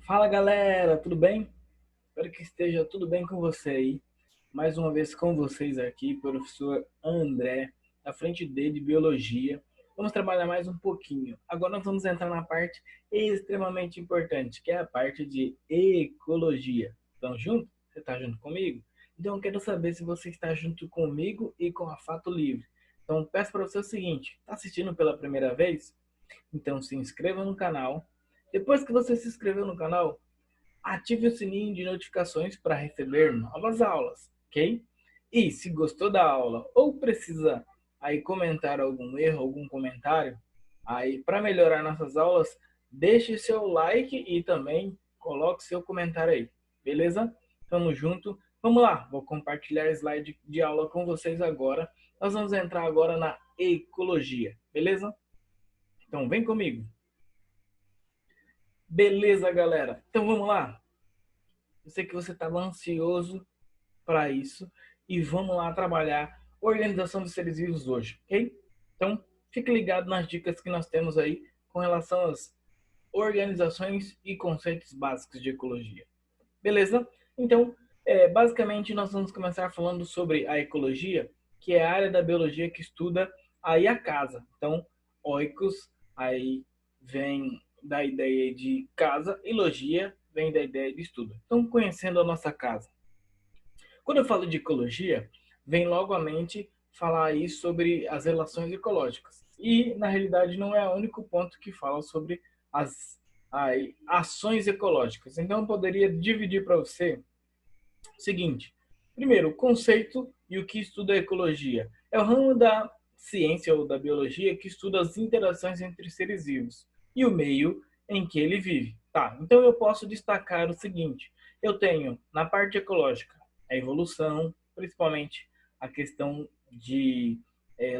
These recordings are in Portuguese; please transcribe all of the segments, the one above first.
Fala galera, tudo bem? Espero que esteja tudo bem com você aí. Mais uma vez com vocês aqui, professor André, na frente dele de Biologia. Vamos trabalhar mais um pouquinho. Agora nós vamos entrar na parte extremamente importante, que é a parte de Ecologia. Estão junto? Você está junto comigo? Então eu quero saber se você está junto comigo e com a Fato Livre. Então peço para você o seguinte, está assistindo pela primeira vez? Então se inscreva no canal. Depois que você se inscreveu no canal, ative o sininho de notificações para receber novas aulas, ok? E se gostou da aula ou precisa aí comentar algum erro, algum comentário, aí para melhorar nossas aulas, deixe seu like e também coloque seu comentário aí, beleza? Tamo junto. Vamos lá, vou compartilhar slide de aula com vocês agora. Nós vamos entrar agora na ecologia, beleza? Então vem comigo. Beleza, galera? Então vamos lá. Eu sei que você estava ansioso para isso e vamos lá trabalhar organização dos seres vivos hoje, ok? Então, fique ligado nas dicas que nós temos aí com relação às organizações e conceitos básicos de ecologia. Beleza? Então, basicamente nós vamos começar falando sobre a ecologia, que é a área da biologia que estuda aí a casa. Então, oikos aí vem da ideia de casa e logia vem da ideia de estudo. Então, conhecendo a nossa casa. Quando eu falo de ecologia, vem logo à mente falar aí sobre as relações ecológicas. E, na realidade, não é o único ponto que fala sobre as ações ecológicas. Então, eu poderia dividir para você o seguinte. Primeiro, o conceito e o que estuda a ecologia. É o ramo da ciência ou da biologia que estuda as interações entre seres vivos e o meio em que ele vive. Tá, então eu posso destacar o seguinte. Eu tenho, na parte ecológica, a evolução, principalmente a questão de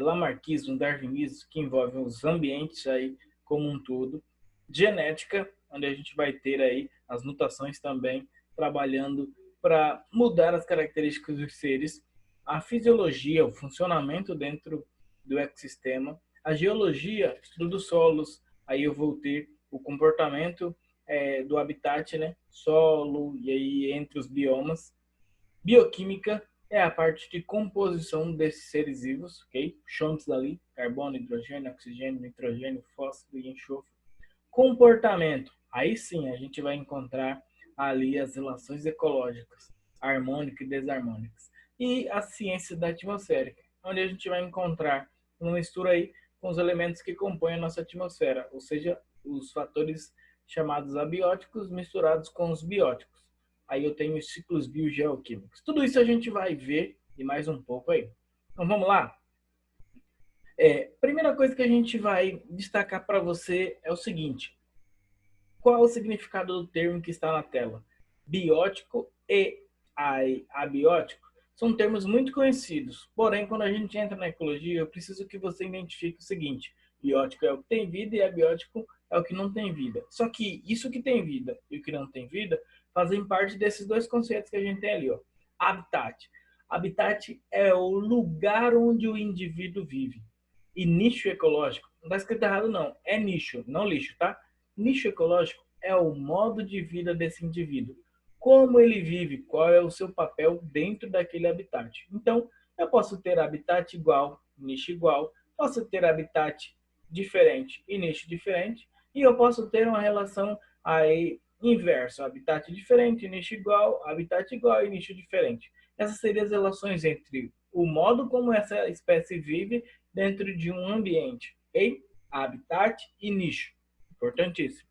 lamarquismo, darwinismo, que envolve os ambientes aí como um todo. Genética, onde a gente vai ter aí as mutações também trabalhando para mudar as características dos seres, a fisiologia, o funcionamento dentro do ecossistema, a geologia, estudo dos solos, aí eu vou ter o comportamento do habitat, né? Solo e aí entre os biomas. Bioquímica é a parte de composição desses seres vivos, ok? Chunks ali, carbono, hidrogênio, oxigênio, nitrogênio, fósforo e enxofre. Comportamento, aí sim a gente vai encontrar ali as relações ecológicas, harmônicas e desarmônicas. E a ciência da atmosférica, onde a gente vai encontrar uma mistura aí com os elementos que compõem a nossa atmosfera, ou seja, os fatores chamados abióticos misturados com os bióticos. Aí eu tenho os ciclos biogeoquímicos. Tudo isso a gente vai ver e mais um pouco aí. Então vamos lá? Primeira coisa que a gente vai destacar para você é o seguinte: qual é o significado do termo que está na tela? Biótico e abiótico são termos muito conhecidos, porém, quando a gente entra na ecologia, eu preciso que você identifique o seguinte: biótico é o que tem vida e abiótico é o que não tem vida. Só que isso que tem vida e o que não tem vida fazem parte desses dois conceitos que a gente tem ali, ó. Habitat. Habitat é o lugar onde o indivíduo vive. E nicho ecológico, não está escrito errado não, é nicho, não lixo, tá? Nicho ecológico é o modo de vida desse indivíduo. Como ele vive, qual é o seu papel dentro daquele habitat. Então, eu posso ter habitat igual, nicho igual, posso ter habitat diferente e nicho diferente, e eu posso ter uma relação aí inverso, habitat diferente, nicho igual, habitat igual e nicho diferente. Essas seriam as relações entre o modo como essa espécie vive dentro de um ambiente, ok? Habitat e nicho, importantíssimo.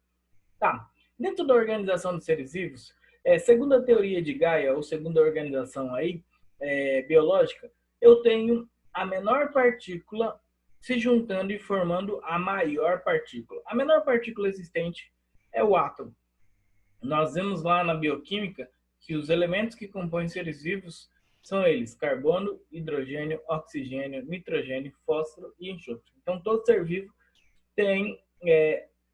Tá. Dentro da organização dos seres vivos, segundo a teoria de Gaia, ou segundo a organização aí, biológica, eu tenho a menor partícula se juntando e formando a maior partícula. A menor partícula existente é o átomo. Nós vemos lá na bioquímica que os elementos que compõem seres vivos são eles: carbono, hidrogênio, oxigênio, nitrogênio, fósforo e enxofre. Então, todo ser vivo tem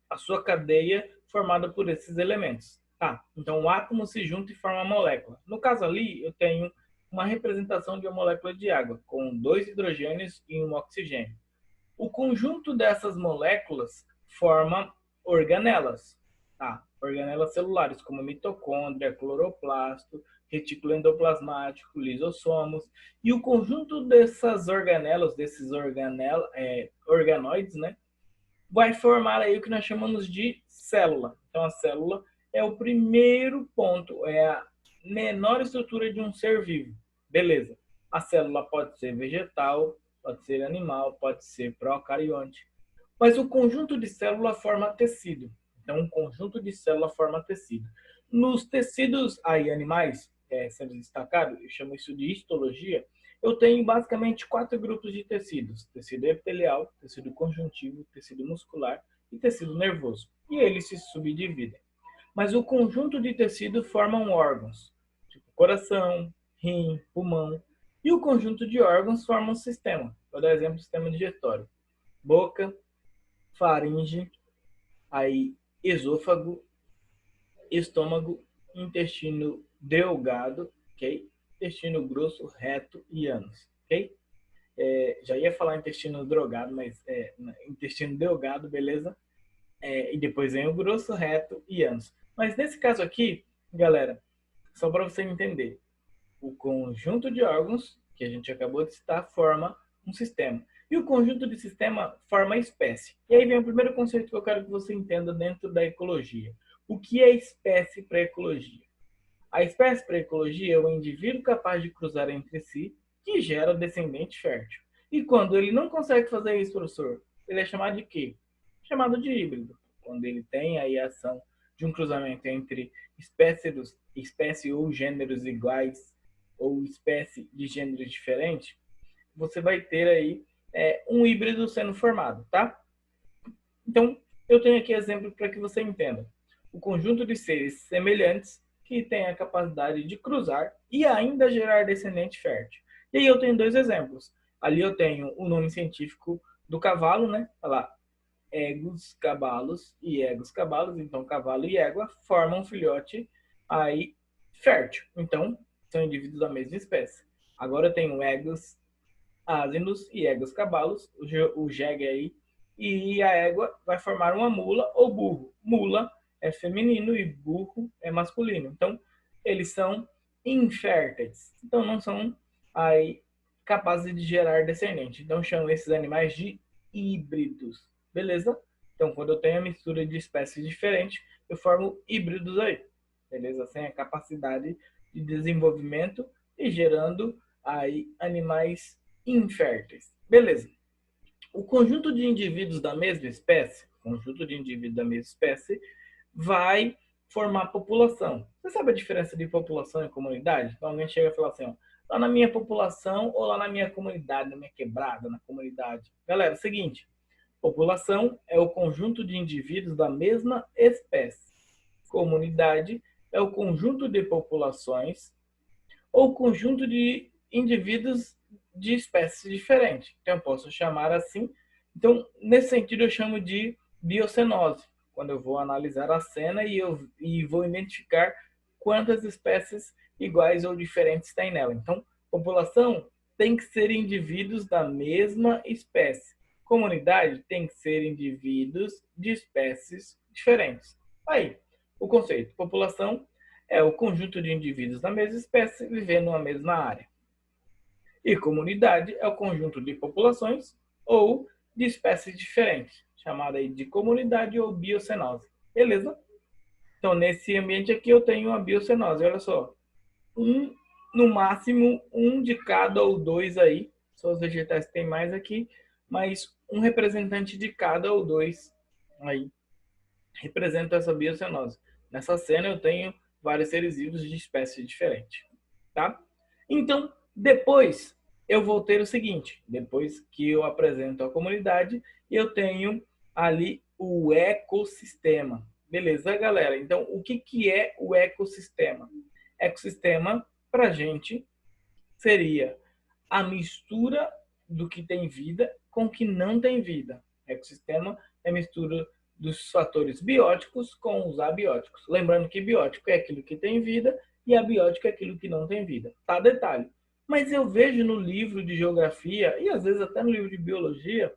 a sua cadeia formada por esses elementos. Tá, então o átomo se junta e forma a molécula. No caso ali, eu tenho uma representação de uma molécula de água, com dois hidrogênios e um oxigênio. O conjunto dessas moléculas forma organelas. Tá? organelas celulares, como mitocôndria, cloroplasto, retículo endoplasmático, lisossomos, e o conjunto dessas organelas, organoides, né, vai formar aí o que nós chamamos de célula. Então, a célula é o primeiro ponto, é a menor estrutura de um ser vivo. Beleza. A célula pode ser vegetal, pode ser animal, pode ser procarionte. Mas o conjunto de célula forma tecido. Então, um conjunto de célula forma tecido. Nos tecidos aí, animais, sendo destacado, eu chamo isso de histologia, eu tenho basicamente 4 grupos de tecidos: tecido epitelial, tecido conjuntivo, tecido muscular e tecido nervoso. E eles se subdividem. Mas o conjunto de tecido formam órgãos, tipo coração, rim, pulmão. E o conjunto de órgãos forma um sistema. Vou dar exemplo do sistema digestório: boca, faringe, aí esôfago, estômago, intestino delgado, ok? Intestino grosso, reto e ânus, ok? Já ia falar intestino drogado, mas intestino delgado, beleza? E depois vem o grosso, reto e ânus. Mas nesse caso aqui, galera, só para você entender, o conjunto de órgãos que a gente acabou de citar forma um sistema. E o conjunto de sistema forma a espécie. E aí vem o primeiro conceito que eu quero que você entenda dentro da ecologia. O que é espécie para a ecologia? A espécie para a ecologia é o indivíduo capaz de cruzar entre si que gera descendente fértil. E quando ele não consegue fazer isso, professor, ele é chamado de quê? Chamado de híbrido. Quando ele tem aí a ação de um cruzamento entre espécie ou gêneros iguais ou espécie de gêneros diferentes, você vai ter aí um híbrido sendo formado, tá? Então, eu tenho aqui exemplo para que você entenda. O conjunto de seres semelhantes que tem a capacidade de cruzar e ainda gerar descendente fértil. E aí eu tenho 2 exemplos. Ali eu tenho o nome científico do cavalo, né? Olha lá, Egus cabalos e Egus cabalos. Então, cavalo e égua formam um filhote aí fértil. Então, são indivíduos da mesma espécie. Agora eu tenho Egus ásinos e Egus cabalos, o jegue aí, e a égua vai formar uma mula ou burro. Mula é feminino e burro é masculino. Então, eles são inférteis. Então, não são aí capazes de gerar descendente. Então, chamam esses animais de híbridos. Beleza? Então, quando eu tenho a mistura de espécies diferentes, eu formo híbridos aí. Beleza? Sem a capacidade de desenvolvimento e gerando aí animais inférteis. Beleza. O conjunto de indivíduos da mesma espécie, vai formar população. Você sabe a diferença de população e comunidade? Então alguém chega e fala assim, ó, lá na minha população ou lá na minha comunidade, na minha quebrada, na comunidade. Galera, é o seguinte, população é o conjunto de indivíduos da mesma espécie. Comunidade é o conjunto de populações ou conjunto de indivíduos de espécies diferentes. Então, eu posso chamar assim. Então, nesse sentido, eu chamo de biocenose, quando eu vou analisar a cena e vou identificar quantas espécies iguais ou diferentes tem nela. Então, população tem que ser indivíduos da mesma espécie. Comunidade tem que ser indivíduos de espécies diferentes. Aí, o conceito. População é o conjunto de indivíduos da mesma espécie vivendo na mesma área. E comunidade é o conjunto de populações ou de espécies diferentes, chamada aí de comunidade ou biocenose. Beleza? Então, nesse ambiente aqui eu tenho uma biocenose. Olha só. No máximo, um de cada ou 2 aí. Só os vegetais que tem mais aqui. Mas um representante de cada ou 2 aí representa essa biocenose. Nessa cena eu tenho vários seres vivos de espécies diferentes. Tá? Então, depois eu vou ter o seguinte, depois que eu apresento a comunidade, eu tenho ali o ecossistema. Beleza, galera? Então, o que é o ecossistema? Ecossistema, para a gente, seria a mistura do que tem vida com o que não tem vida. Ecossistema é a mistura dos fatores bióticos com os abióticos. Lembrando que biótico é aquilo que tem vida e abiótico é aquilo que não tem vida. Tá? Detalhe. Mas eu vejo no livro de geografia e às vezes até no livro de biologia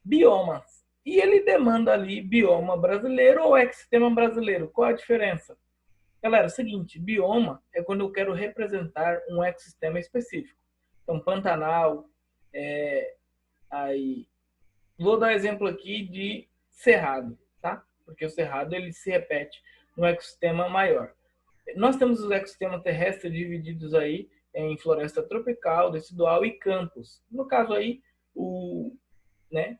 biomas. E ele demanda ali bioma brasileiro ou ecossistema brasileiro. Qual a diferença? Galera, é o seguinte, bioma é quando eu quero representar um ecossistema específico. Então, Pantanal, aí vou dar exemplo aqui de Cerrado, tá? Porque o Cerrado ele se repete no ecossistema maior. Nós temos os ecossistemas terrestres divididos aí em floresta tropical, decidual e campos. No caso aí, o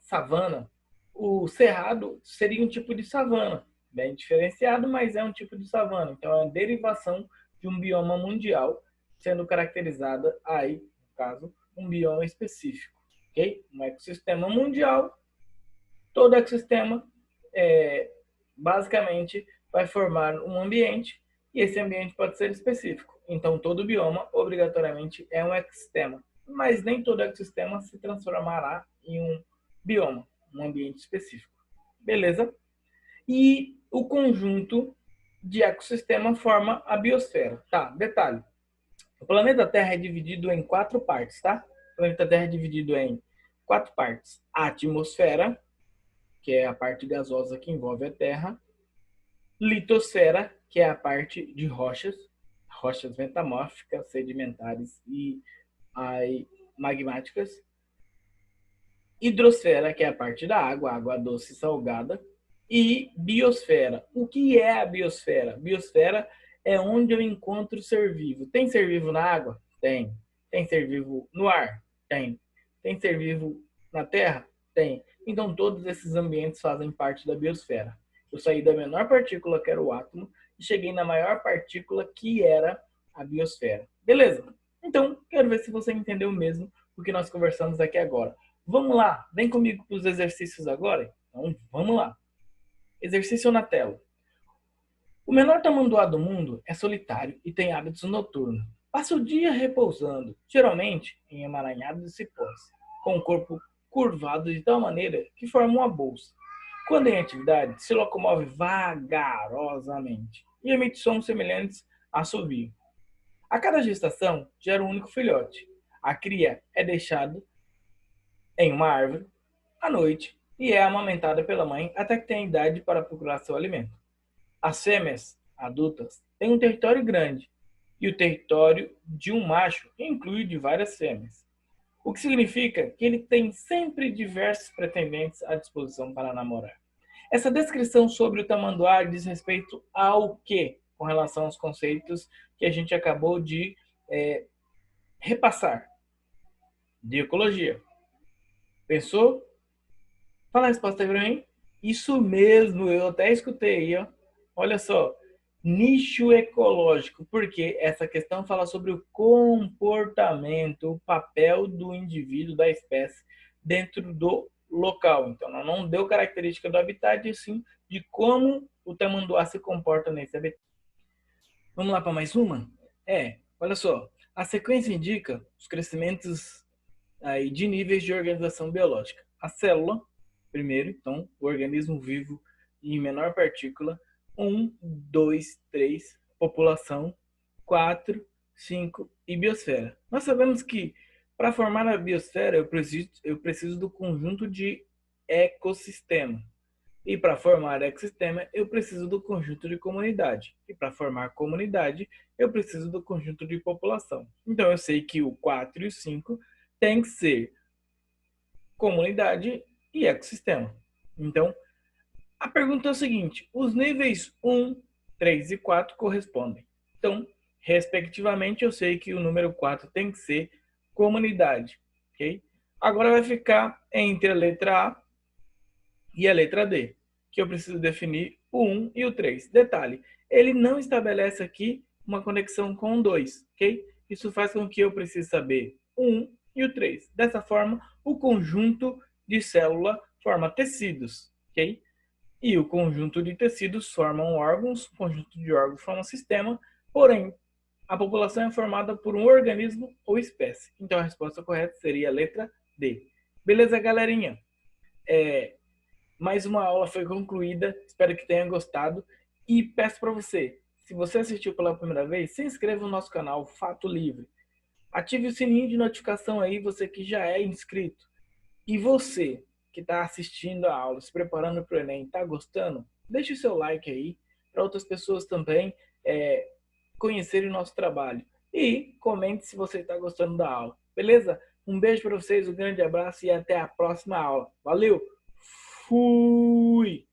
savana, o cerrado seria um tipo de savana, bem diferenciado, mas é um tipo de savana. Então é uma derivação de um bioma mundial, sendo caracterizada aí, no caso, um bioma específico, ok? Um ecossistema mundial, todo ecossistema basicamente vai formar um ambiente e esse ambiente pode ser específico. Então todo bioma obrigatoriamente é um ecossistema, mas nem todo ecossistema se transformará em um bioma, um ambiente específico. Beleza? E o conjunto de ecossistema forma a biosfera. Tá, detalhe. O planeta Terra é dividido em 4 partes, tá? O planeta Terra é dividido em 4 partes. A atmosfera, que é a parte gasosa que envolve a Terra. Litosfera, que é a parte de rochas, rochas metamórficas, sedimentares e aí, magmáticas. Hidrosfera, que é a parte da água, água doce e salgada. E biosfera. O que é a biosfera? Biosfera é onde eu encontro ser vivo. Tem ser vivo na água? Tem. Tem ser vivo no ar? Tem. Tem ser vivo na terra? Tem. Então todos esses ambientes fazem parte da biosfera. Eu saí da menor partícula, que era o átomo, e cheguei na maior partícula, que era a biosfera. Beleza? Então, quero ver se você entendeu mesmo o que nós conversamos aqui agora. Vamos lá, vem comigo para os exercícios agora? Então, vamos lá. Exercício na tela. O menor tamanduá do mundo é solitário e tem hábitos noturnos. Passa o dia repousando, geralmente em emaranhado de cipós, com o corpo curvado de tal maneira que forma uma bolsa. Quando em atividade, se locomove vagarosamente e emite sons semelhantes a assovio. A cada gestação, gera um único filhote. A cria é deixada em uma árvore à noite e é amamentada pela mãe até que tenha idade para procurar seu alimento. As fêmeas adultas têm um território grande e o território de um macho inclui de várias fêmeas, o que significa que ele tem sempre diversos pretendentes à disposição para namorar. Essa descrição sobre o tamanduá diz respeito ao que com relação aos conceitos que a gente acabou de repassar de ecologia. Pensou? Fala a resposta aí pra mim. Isso mesmo, eu até escutei, ó. Olha só, nicho ecológico, porque essa questão fala sobre o comportamento, o papel do indivíduo, da espécie, dentro do local. Então, não deu característica do habitat, e sim de como o tamanduá se comporta nesse habitat. Vamos lá para mais uma? Olha só, a sequência indica os crescimentos aí de níveis de organização biológica. A célula, primeiro, então, o organismo vivo em menor partícula, 1, 2, 3, população, 4, 5 e biosfera. Nós sabemos que para formar a biosfera eu preciso do conjunto de ecossistema. E para formar ecossistema, eu preciso do conjunto de comunidade. E para formar comunidade, eu preciso do conjunto de população. Então eu sei que o 4 e o 5 tem que ser comunidade e ecossistema. Então, a pergunta é o seguinte: os níveis 1, 3 e 4 correspondem. Então, respectivamente, eu sei que o número 4 tem que ser comunidade. Ok? Agora vai ficar entre a letra A e a letra D, que eu preciso definir o 1 e o 3. Detalhe, ele não estabelece aqui uma conexão com o 2, ok? Isso faz com que eu precise saber o 1 e o 3. Dessa forma, o conjunto de célula forma tecidos, ok? E o conjunto de tecidos formam órgãos, o conjunto de órgãos forma sistema, porém, a população é formada por um organismo ou espécie. Então, a resposta correta seria a letra D. Beleza, galerinha? Mais uma aula foi concluída, espero que tenha gostado e peço para você, se você assistiu pela primeira vez, se inscreva no nosso canal Fato Livre. Ative o sininho de notificação aí, você que já é inscrito. E você que está assistindo a aula, se preparando para o Enem, está gostando? Deixe o seu like aí para outras pessoas também conhecerem o nosso trabalho. E comente se você está gostando da aula. Beleza? Um beijo para vocês, um grande abraço e até a próxima aula. Valeu! Fui!